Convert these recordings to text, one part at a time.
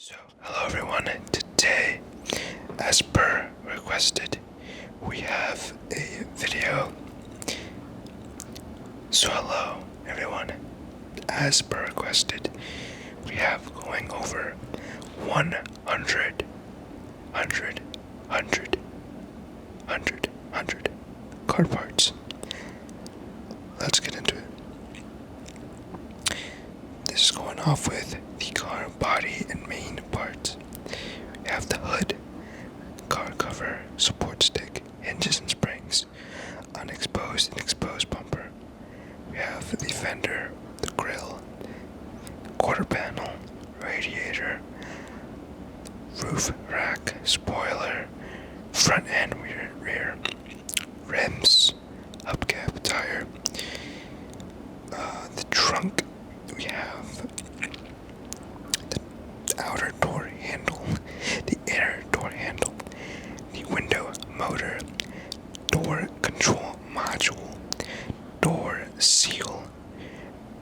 Hello everyone. Today, as per requested, we have a video. So hello everyone. As per requested, we have going over 100 car parts. Let's get into it. This is going off with the car body and main parts. We have the hood, car cover, support stick, hinges and springs, unexposed and exposed bumper. We have the fender, the grille, quarter panel, radiator, roof rack, spoiler, front and rear, rims, hubcap, tire, the trunk. We have the outer door handle, the inner door handle, the window motor, door control module, door seal,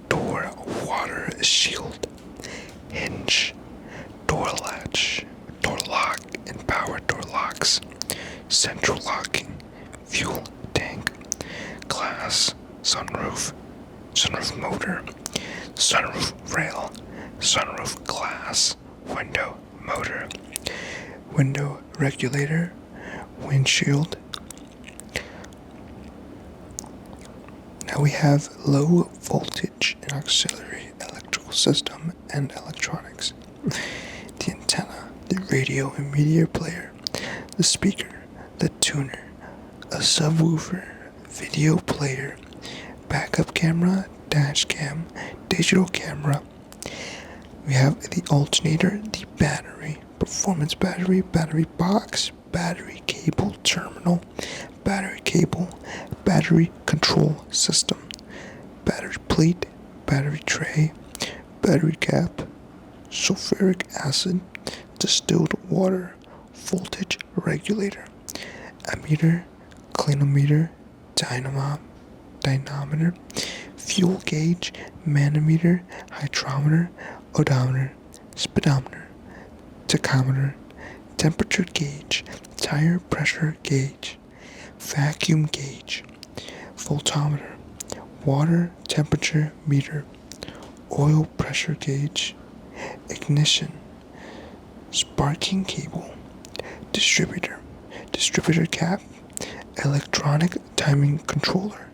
door water shield, hinge, door latch, door lock and power door locks, central locking, fuel tank, glass, sunroof motor, sunroof rail, sunroof glass, window motor, window regulator, windshield. Now we have low voltage and auxiliary electrical system and electronics, the antenna, the radio and media player, the speaker, the tuner, a subwoofer, video player, backup camera, dash cam, digital camera. We have the alternator, the battery, performance battery, battery box, battery cable terminal, battery cable, battery control system, battery plate, battery tray, battery cap, sulfuric acid, distilled water, voltage regulator, ammeter, clinometer, dynamometer, fuel gauge, manometer, hydrometer, odometer, speedometer, tachometer, temperature gauge, tire pressure gauge, vacuum gauge, voltometer, water temperature meter, oil pressure gauge, ignition, sparking cable, distributor cap, electronic timing controller,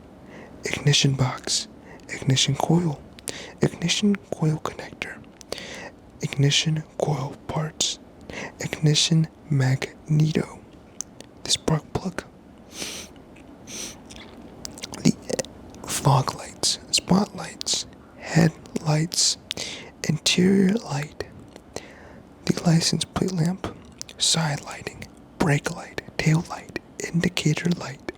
ignition box, ignition coil connector, ignition coil parts, ignition magneto, the spark plug, the fog lights, spotlights, headlights, interior light, the license plate lamp, side lighting, brake light, tail light, indicator light,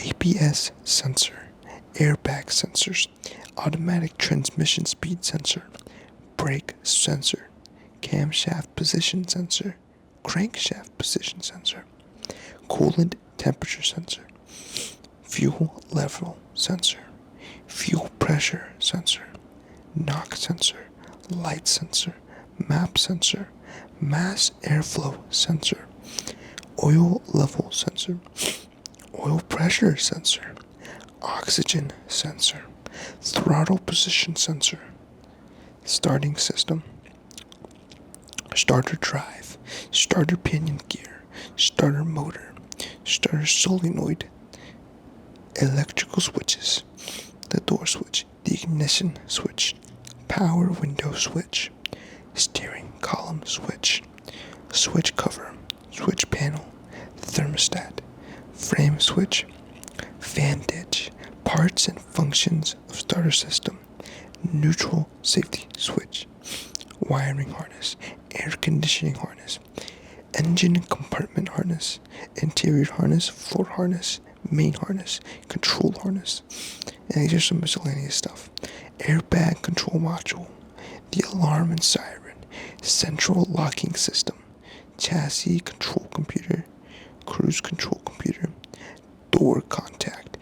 ABS sensor, airbag sensors, automatic transmission speed sensor, brake sensor, camshaft position sensor, crankshaft position sensor, coolant temperature sensor, fuel level sensor, fuel pressure sensor, knock sensor, light sensor, map sensor, mass airflow sensor, oil level sensor, oil pressure sensor, oxygen sensor, throttle position sensor, starting system, starter drive, starter pinion gear, starter motor, starter solenoid, electrical switches, the door switch, the ignition switch, power window switch, steering column switch, switch cover, switch panel, thermostat, frame switch, fan ditch, parts and functions of starter system, neutral safety switch, wiring harness, air conditioning harness, engine compartment harness, interior harness, floor harness, main harness, control harness, and these are some miscellaneous stuff. Airbag control module, the alarm and siren, central locking system, chassis control computer, cruise control computer, door contact,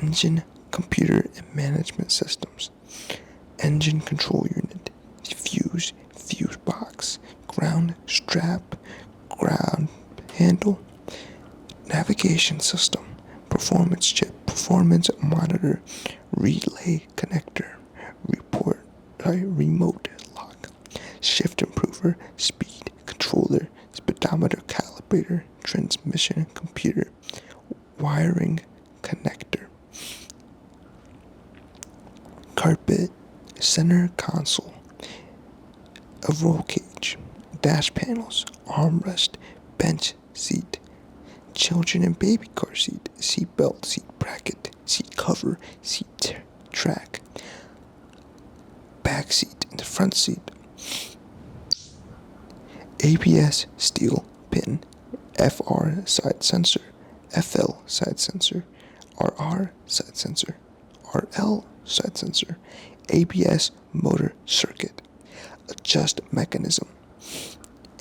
engine computer and management systems, engine control unit, fuse box, ground strap, ground handle, navigation system, performance chip, performance monitor, relay connector, remote lock, shift improver, speed controller, speedometer calibrator, transmission computer, wiring connector, carpet, center console, a roll cage, dash panels, armrest, bench seat, children and baby car seat, seat belt, seat bracket, seat cover, seat track, back seat, and the front seat, ABS steel pin, FR side sensor, FL side sensor, RR side sensor, RL side sensor, ABS motor circuit, adjust mechanism,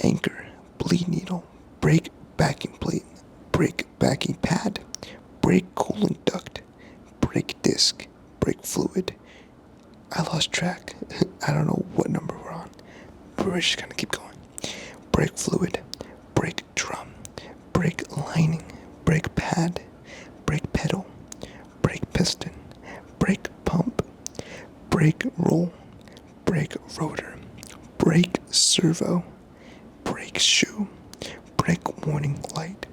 anchor, bleed needle, brake backing plate, brake backing pad, brake cooling duct, brake disc, brake fluid. I lost track. I don't know what number we're on, but we're just gonna keep going. Brake fluid, brake drum, brake lining, brake pad, brake pedal, brake piston, brake pump, brake roll, brake rotor, brake servo, brake shoe, brake warning light,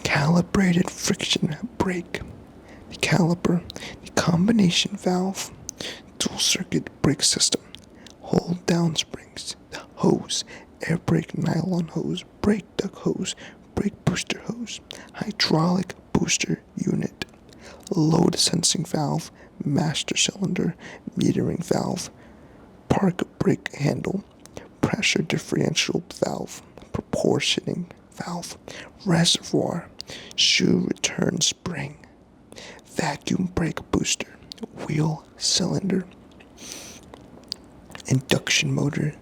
calibrated friction brake, the caliper, the combination valve, dual circuit brake system, hold down springs, the hose, air brake nylon hose, brake duct hose, brake booster hose, hydraulic booster unit, load sensing valve, master cylinder, metering valve, park brake handle, pressure differential valve, proportioning valve, reservoir, shoe return spring, vacuum brake booster, wheel cylinder, induction motor,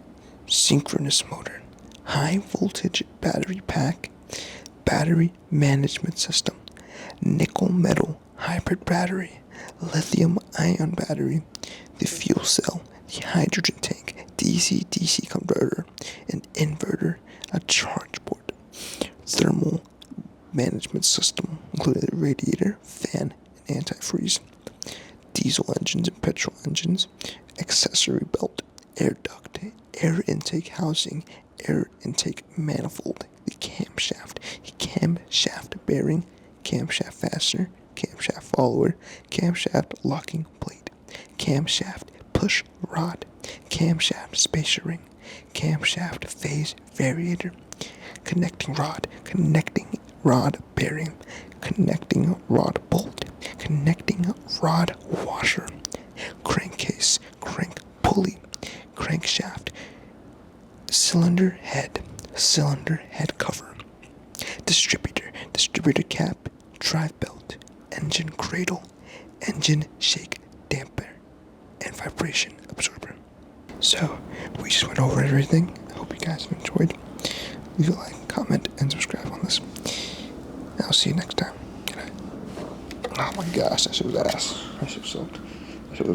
synchronous motor, high voltage battery pack, battery management system, nickel metal hybrid battery, lithium ion battery, the fuel cell, the hydrogen tank, DC-DC converter, an inverter, a charge port, thermal management system, including the radiator, fan, and antifreeze, diesel engines and petrol engines, accessory belt, air duct, air intake housing, air intake manifold, the camshaft bearing, camshaft fastener, camshaft follower, camshaft locking plate, camshaft push rod, camshaft spacer ring, camshaft phase variator, connecting rod bearing, connecting rod bolt, connecting rod washer, crankcase, crank pulley, crankshaft, cylinder head cover, distributor cap, drive belt, engine cradle, engine shake damper, and vibration absorber. So, we just went over everything. I hope you guys enjoyed. Leave a like, comment, and subscribe on this. And I'll see you next time. Good night. Oh my gosh, that shit was ass. That shit sucked.